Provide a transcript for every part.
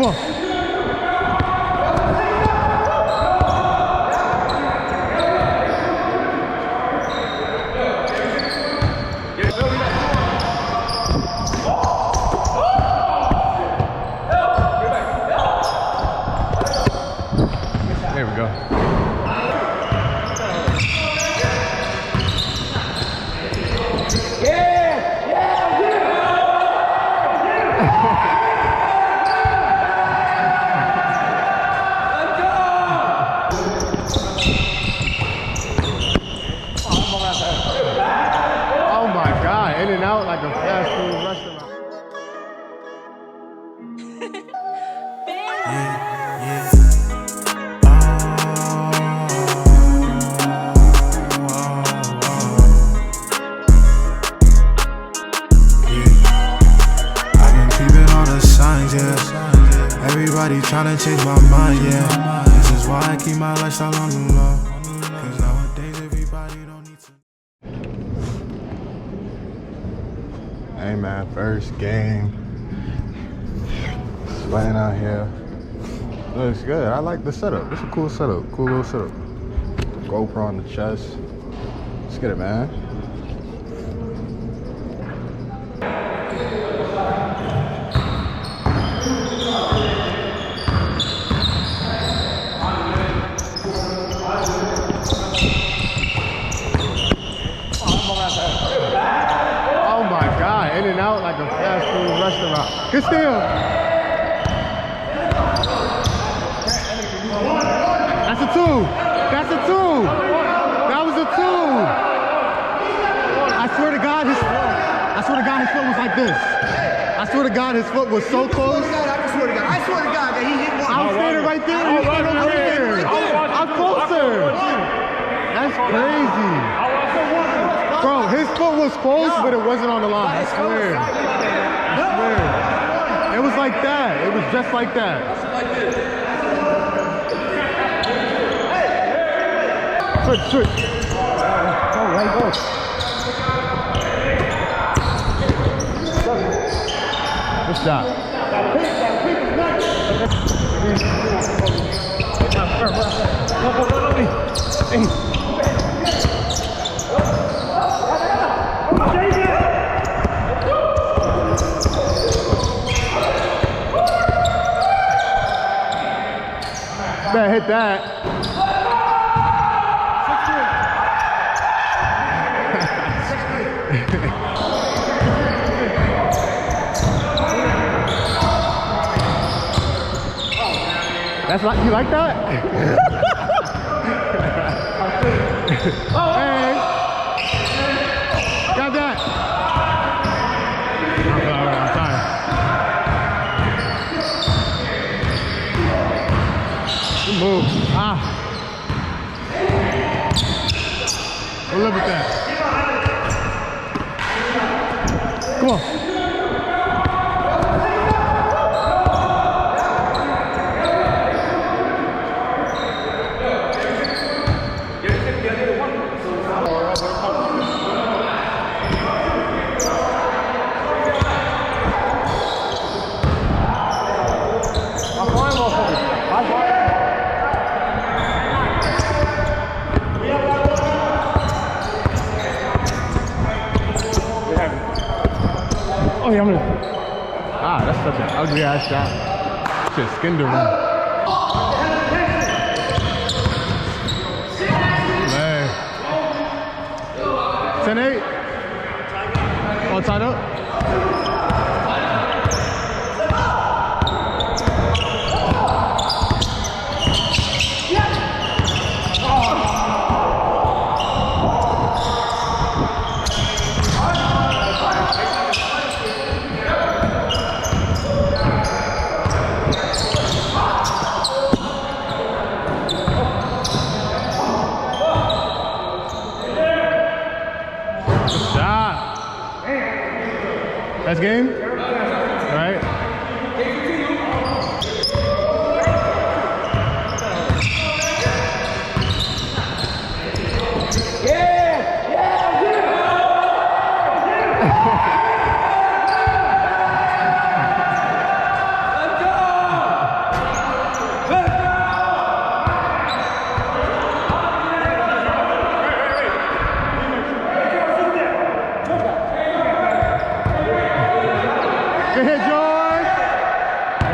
Come on. There we go. Oh my God, in and out like a fast food restaurant. I've been peeping all the signs, yeah. Everybody tryna change my mind, yeah. This is why I keep my lifestyle on the low. Cause nowadays everybody don't need to. Hey man, first game. Sweating out here. Looks good. I like the setup. It's a cool setup. Cool little setup. GoPro on the chest. Let's get it, man. Oh my God, in and out like a fast food restaurant. Good steal. That's a two. That's a two. That was a two. I swear to God, his foot was like this. I swear to God, his foot was so close. I swear to God that he hit one. I was standing right there. He was standing right there. I'm closer. That's crazy. Bro, his foot was close, but it wasn't on the line. I swear. I swear. It was like that. It was just like that. Switch. Go, right, go. Good shot. Better hit that. That's like, you like that? Hey, got that. I'm tired. Good move. We'll live with that. Come on. Oh yeah, I'm gonna. That's such an ugly ass shot. Shit skinned the rim. Man. 10-8. All tied up. That's game? Right?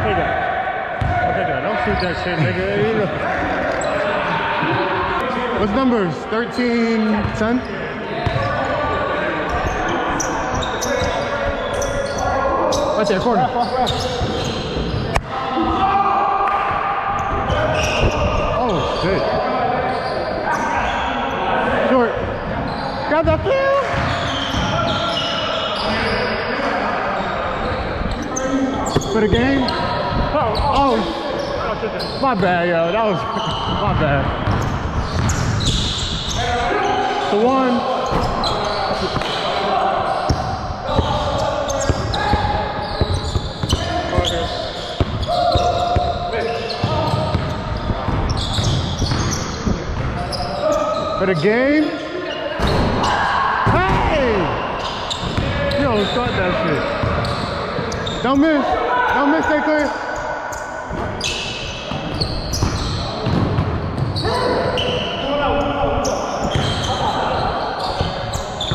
take that. I'll take that. Don't shoot that shit, nigga. What's numbers? 13, 10? Right there, corner. Oh, shit. Short. Got that field. For the game? Oh, my bad, yo. That was my bad. The one. For the game. Hey! Yo, start that shit. Don't miss. Don't miss that clear.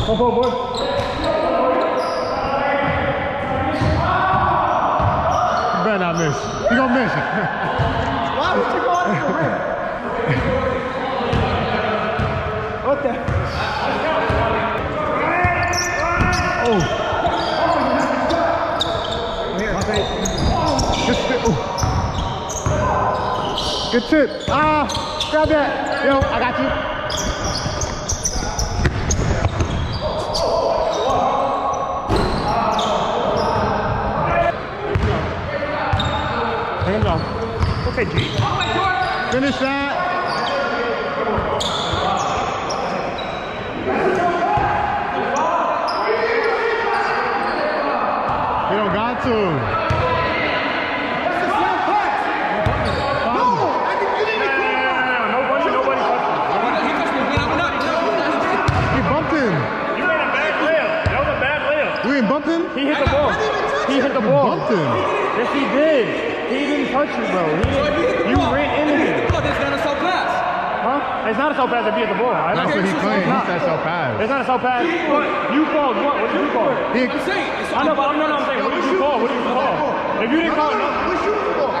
Come on, boy. You better not miss. You gonna miss it. Why would you go after the rim? What the? Oh. Good tip. Ah, grab that. Yo, I got you. Hands off. Okay, G. Finish that. You don't got to. Bumped him? He hit the ball. He hit the ball. Bumped him. Yes, he did. He didn't touch you, bro. You ran into him. It's not a self pass. Huh? It's not a self pass if he hit the ball. I know. That's what he claimed. He said so fast. It's not a self pass. What? You called what? What did you call? I'm saying. I know, but I'm saying, what did you call? What did you call? If you didn't call it, no. What's your ball?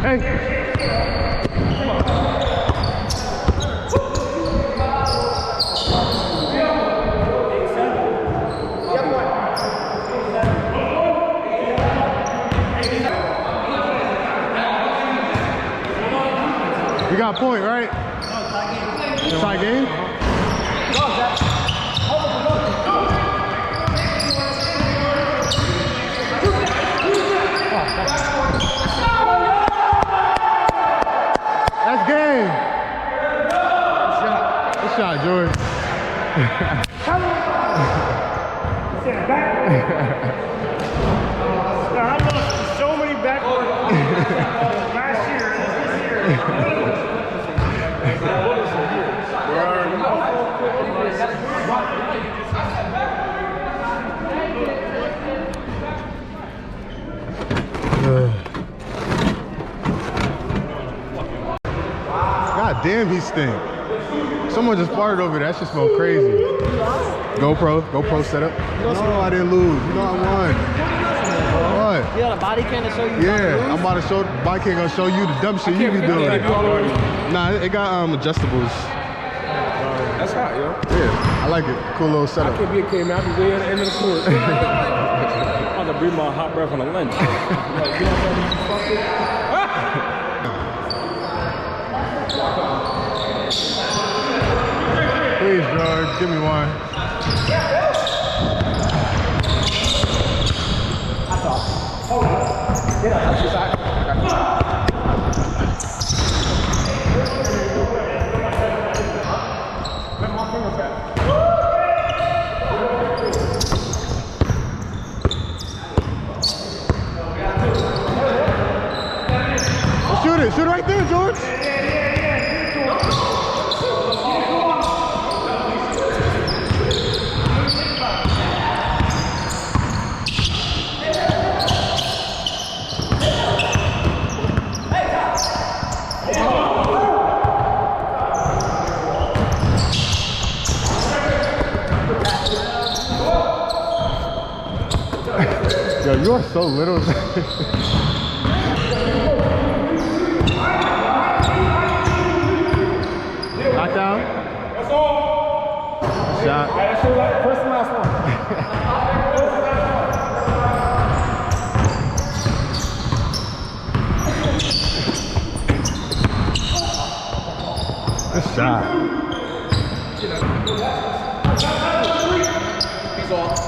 Hey. You got a point, right? Tie game? That's game. Good shot, George. I lost so many backboard last year and this God damn, he stink. Someone just farted over there. That shit smell crazy. GoPro setup. No, I didn't lose. You know I won. What? You got a body cam to show you? Yeah, I'm about to show. Body cam gonna show you the dumb shit you be doing. Nah, it got adjustables. That's hot, yo. Yeah, I like it. Cool little I setup. can't be a K man. I'll be way at the end of the court. I'm gonna breathe my hot breath on the lens. Like, you know what you fucking. Please, George, give me one. Shoot it right there, George. You are so little. Knockdown. That's all. Shot. That's your first and last one. Good shot. He's off.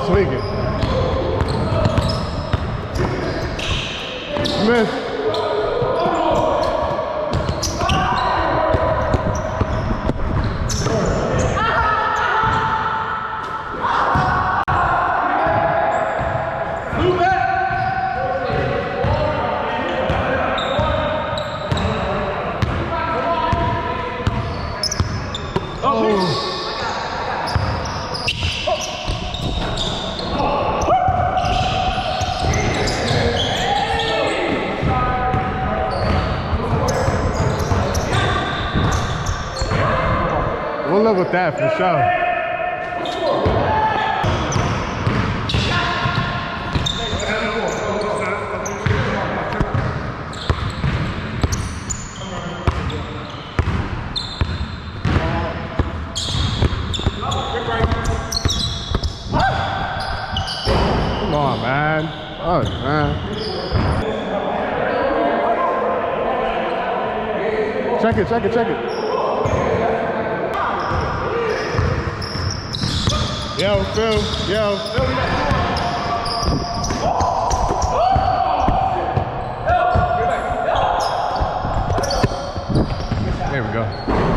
Swing it. Miss. We'll live with that for sure. Come on, man. Oh, man. Check it, check it, check it. Yo, Phil, yo. There we go.